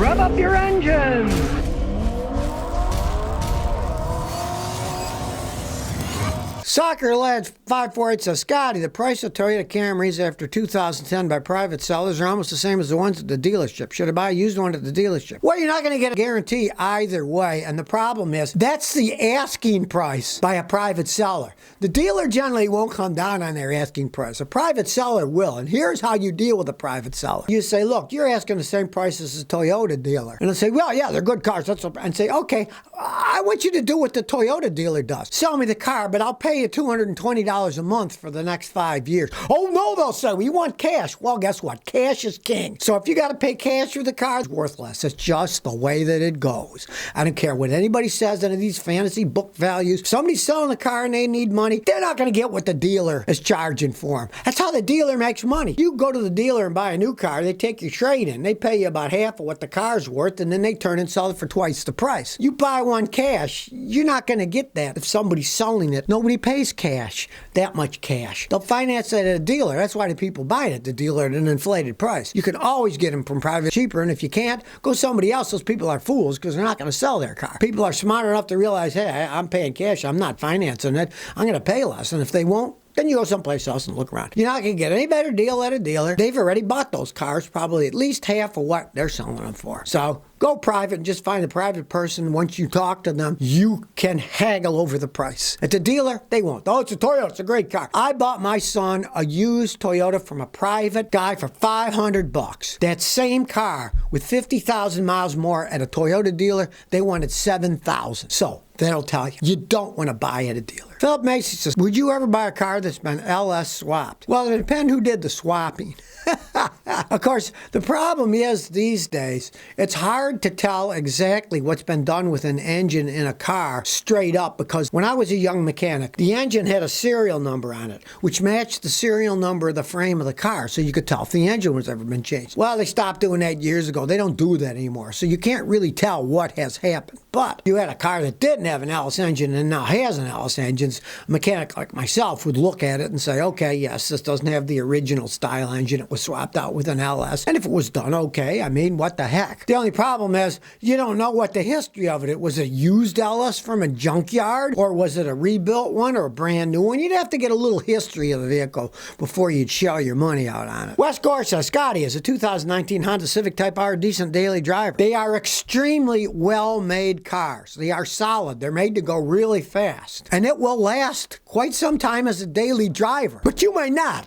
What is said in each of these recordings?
Rev up your engines! Soccer Lads 548 says, Scotty, the price of Toyota Camrys after 2010 by private sellers are almost the same as the ones at the dealership. Should I buy a used one at the dealership? Well, you're not going to get a guarantee either way, and the problem is that's the asking price by a private seller. The dealer generally won't come down on their asking price. A private seller will, and here's how you deal with a private seller. You say, look, you're asking the same price as a Toyota dealer. And they'll say, well, yeah, they're good cars. And say, okay, I want you to do what the Toyota dealer does. Sell me the car, but I'll pay you $220 a month for the next 5 years. Oh, no, they'll say, we want cash. Well, guess what? Cash is king. So if you got to pay cash for the car, it's worthless. It's just the way that it goes. I don't care what anybody says, any of these fantasy book values. If somebody's selling the car and they need money, they're not going to get what the dealer is charging for them. That's how the dealer makes money. You go to the dealer and buy a new car, they take your trade in. They pay you about half of what the car's worth, and then they turn and sell it for twice the price. You buy one cash, you're not going to get that if somebody's selling it. Nobody pays cash, that much cash. They'll finance it at a dealer. That's why the people buy it at the dealer at an inflated price. You can always get them from private cheaper, and if you can't, go somebody else. Those people are fools because they're not going to sell their car. People are smart enough to realize, hey, I'm paying cash. I'm not financing it. I'm going to pay less, and if they won't, then you go someplace else and look around. You're not going to get any better deal at a dealer. They've already bought those cars, probably at least half of what they're selling them for. So go private and just find a private person. Once you talk to them, you can haggle over the price. At the dealer, they won't. Oh, it's a Toyota. It's a great car. I bought my son a used Toyota from a private guy for $500. That same car with 50,000 miles more at a Toyota dealer, they wanted $7,000. So that'll tell you, you don't want to buy at a dealer. Philip Macy says, would you ever buy a car that's been LS swapped? Well, it depends who did the swapping. Of course, the problem is these days, it's hard to tell exactly what's been done with an engine in a car straight up, because when I was a young mechanic, the engine had a serial number on it, which matched the serial number of the frame of the car, so you could tell if the engine was ever been changed. Well, they stopped doing that years ago. They don't do that anymore, so you can't really tell what has happened. But you had a car that didn't have an LS engine and now has an LS engine, a mechanic like myself would look at it and say, okay, yes, this doesn't have the original style engine. It was swapped out with an LS. And if it was done okay, I mean, what the heck? The only problem is you don't know what the history of it. Was it a used LS from a junkyard, or was it a rebuilt one or a brand new one? You'd have to get a little history of the vehicle before you'd shell your money out on it. Wes Gore says, Scotty, is a 2019 Honda Civic Type R a decent daily driver? They are extremely well-made cars. They are solid. They're made to go really fast. And it will last quite some time as a daily driver. But you might not.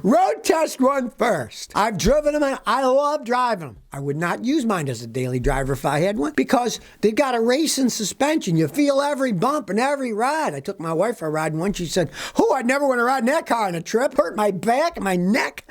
Road test one first. I've driven them and I love driving them. I would not use mine as a daily driver if I had one, because they've got a racing suspension. You feel every bump and every ride. I took my wife for a ride once. She said, oh, I'd never want to ride in that car on a trip. Hurt my back and my neck.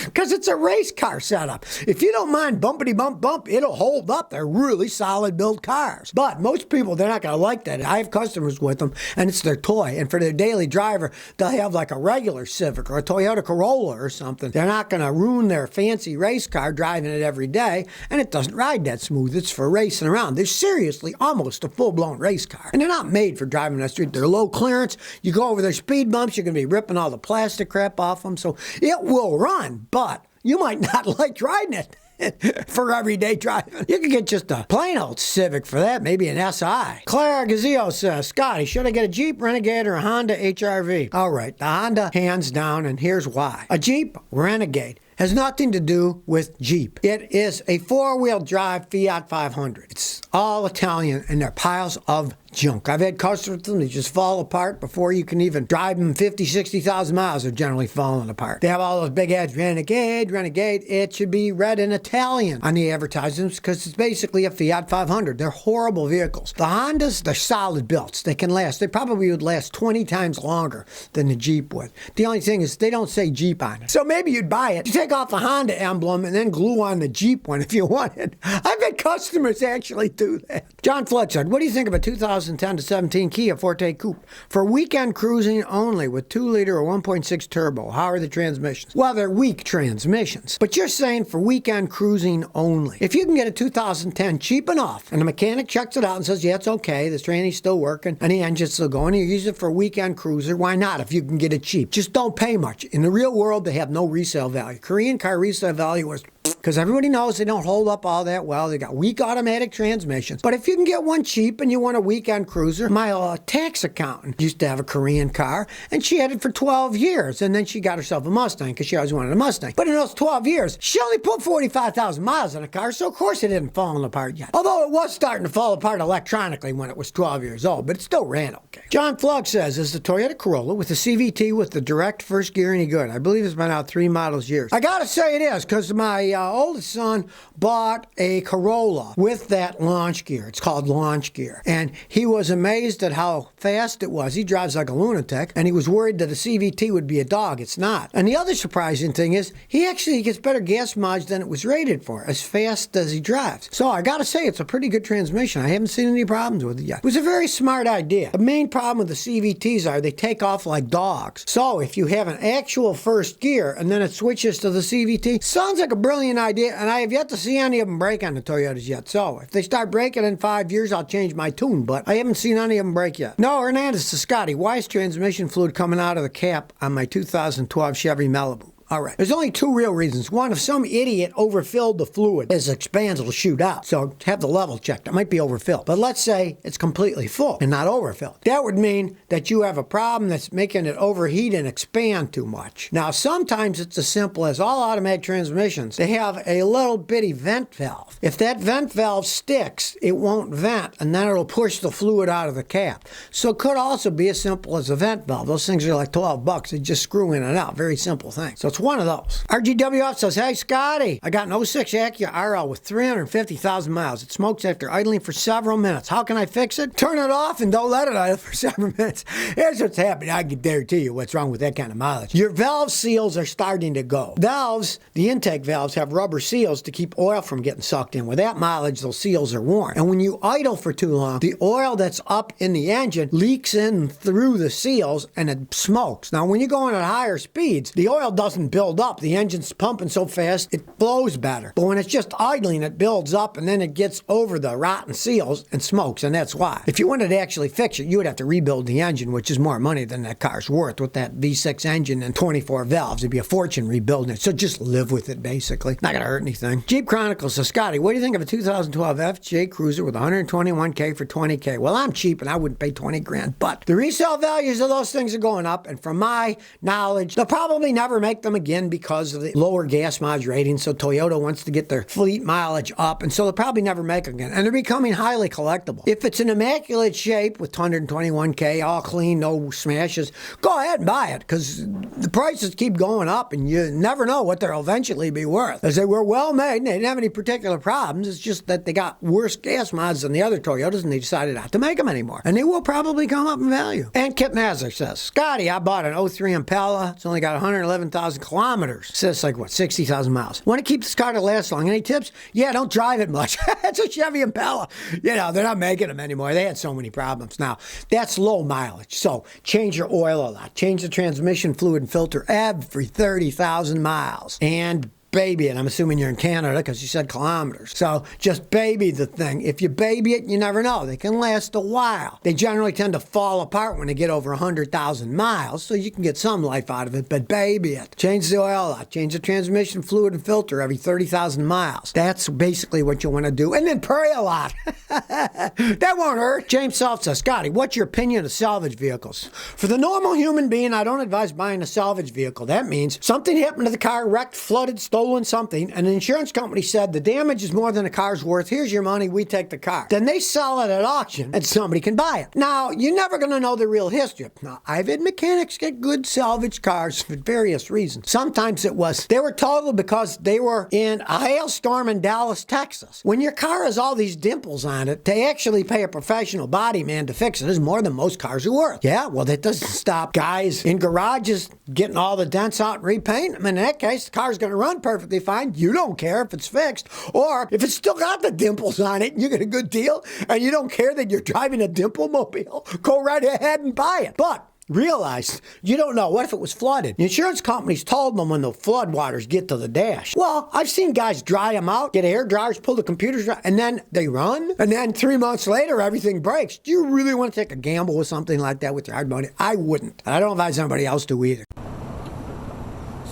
Because it's a race car setup. If you don't mind bumpity bump bump, it'll hold up. They're really solid built cars. But most people, they're not going to like that. I have customers with them and it's their toy. And for their daily driver, they'll have like a regular Civic or a Toyota Corolla or something. They're not going to ruin their fancy race car driving it every day, and it doesn't ride that smooth. It's for racing around. They're seriously almost a full-blown race car, and they're not made for driving on the street. They're low clearance. You go over their speed bumps, you're going to be ripping all the plastic crap off them, so it will run, but you might not like riding it for everyday driving. You can get just a plain old Civic for that, maybe an SI. Claire Gazio says, Scotty, should I get a Jeep Renegade or a Honda HRV? All right, the Honda, hands down, and here's why. A Jeep Renegade has nothing to do with Jeep. It is a four-wheel drive Fiat 500. It's all Italian, and they're piles of junk. I've had customers with them, they just fall apart before you can even drive them 50, 60,000 miles. They're generally falling apart. They have all those big ads, Renegade, Renegade. It should be read in Italian on the advertisements because it's basically a Fiat 500. They're horrible vehicles. The Hondas, they're solid builds. They can last. They probably would last 20 times longer than the Jeep would. The only thing is they don't say Jeep on it. So maybe you'd buy it. You take off the Honda emblem and then glue on the Jeep one if you wanted. I've had customers actually do that. John Flood said, what do you think of a 2010 to 17 Kia Forte Coupe for weekend cruising only with 2-liter or 1.6 turbo? How are the transmissions? Well, they're weak transmissions, but you're saying for weekend cruising only. If you can get a 2010 cheap enough and the mechanic checks it out and says, yeah, it's okay, the tranny's still working and the engine's still going, you use it for a weekend cruiser, why not if you can get it cheap? Just don't pay much. In the real world, they have no resale value. Korean car resale value was because everybody knows they don't hold up all that well. They got weak automatic transmissions. But if you can get one cheap and you want a weekend cruiser, my tax accountant used to have a Korean car, and she had it for 12 years. And then she got herself a Mustang because she always wanted a Mustang. But in those 12 years, she only put 45,000 miles on a car, so of course it hadn't fallen apart yet. Although it was starting to fall apart electronically when it was 12 years old, but it still ran okay. John Flug says, is the Toyota Corolla with the CVT with the direct first gear any good? I believe it's been out 3 models years. I gotta say it is, because my oldest son bought a Corolla with that launch gear. It's called launch gear. And he was amazed at how fast it was. He drives like a lunatic, and he was worried that a CVT would be a dog. It's not. And the other surprising thing is, he actually gets better gas mileage than it was rated for, as fast as he drives. So I gotta say, it's a pretty good transmission. I haven't seen any problems with it yet. It was a very smart idea. The main problem with the CVTs are they take off like dogs. So if you have an actual first gear and then it switches to the CVT, sounds like a brilliant idea, and I have yet to see any of them break on the Toyotas yet. So if they start breaking in 5 years, I'll change my tune, but I haven't seen any of them break yet. No, Hernandez to Scotty, why is transmission fluid coming out of the cap on my 2012 Chevy Malibu? All right. There's only 2 real reasons. One, if some idiot overfilled the fluid, as it expands, it'll shoot out. So have the level checked. It might be overfilled. But let's say it's completely full and not overfilled. That would mean that you have a problem that's making it overheat and expand too much. Now, sometimes it's as simple as all automatic transmissions. They have a little bitty vent valve. If that vent valve sticks, it won't vent, and then it'll push the fluid out of the cap. So it could also be as simple as a vent valve. Those things are like $12. They just screw in and out. Very simple thing. So it's one of those. RGWF says, hey, Scotty, I got an 06 Acura RL with 350,000 miles. It smokes after idling for several minutes. How can I fix it? Turn it off and don't let it idle for several minutes. Here's what's happening. I can guarantee you what's wrong with that kind of mileage. Your valve seals are starting to go. Valves, the intake valves, have rubber seals to keep oil from getting sucked in. With that mileage, those seals are worn. And when you idle for too long, the oil that's up in the engine leaks in through the seals and it smokes. Now, when you're going at higher speeds, the oil doesn't build up. The engine's pumping so fast, it blows better. But when it's just idling, it builds up and then it gets over the rotten seals and smokes, and that's why. If you wanted to actually fix it, you would have to rebuild the engine, which is more money than that car's worth with that V6 engine and 24 valves. It'd be a fortune rebuilding it. So just live with it, basically. Not gonna hurt anything. Jeep Chronicles says, Scotty, what do you think of a 2012 FJ Cruiser with 121K for 20K? Well, I'm cheap and I wouldn't pay 20 grand, but the resale values of those things are going up, and from my knowledge, they'll probably never make them again because of the lower gas mileage rating. So Toyota wants to get their fleet mileage up, and so they'll probably never make them again. And they're becoming highly collectible. If it's in immaculate shape with 121K, all clean, no smashes, go ahead and buy it, because the prices keep going up and you never know what they'll eventually be worth. As they were well made and they didn't have any particular problems, it's just that they got worse gas mileage than the other Toyotas and they decided not to make them anymore. And they will probably come up in value. And Kip Nazar says, Scotty, I bought an 03 Impala. It's only got 111,000 kilometers. Says like, what, 60,000 miles. Want to keep this car to last long. Any tips? Yeah, don't drive it much. It's a Chevy Impala. You know, they're not making them anymore. They had so many problems. Now, that's low mileage. So change your oil a lot. Change the transmission fluid and filter every 30,000 miles. And baby it. I'm assuming you're in Canada because you said kilometers. So just baby the thing. If you baby it, you never know. They can last a while. They generally tend to fall apart when they get over 100,000 miles, so you can get some life out of it, but baby it. Change the oil a lot. Change the transmission fluid and filter every 30,000 miles. That's basically what you want to do. And then pray a lot. That won't hurt. James Self says, Scotty, what's your opinion of salvage vehicles? For the normal human being, I don't advise buying a salvage vehicle. That means something happened to the car, wrecked, flooded, stolen something, and an insurance company said the damage is more than the car's worth. Here's your money. We take the car. Then they sell it at auction and somebody can buy it. Now, you're never going to know the real history. Now, I've had mechanics get good salvage cars for various reasons. Sometimes it was they were totaled because they were in a hailstorm in Dallas, Texas. When your car has all these dimples on it, to actually pay a professional body man to fix it is more than most cars are worth. Yeah, well, that doesn't stop guys in garages getting all the dents out and repainting them. In that case, the car's going to run perfectly fine. You don't care if it's fixed, or if it's still got the dimples on it and you get a good deal and you don't care that you're driving a dimple mobile, go right ahead and buy it. But realize you don't know. What if it was flooded? The insurance companies told them when the flood waters get to the dash. Well, I've seen guys dry them out, get hair dryers, pull the computers dry, and then they run, and then 3 months later everything breaks. Do you really want to take a gamble with something like that with your hard money? I wouldn't. And I don't advise anybody else to either.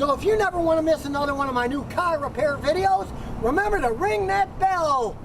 So if you never want to miss another one of my new car repair videos, remember to ring that bell.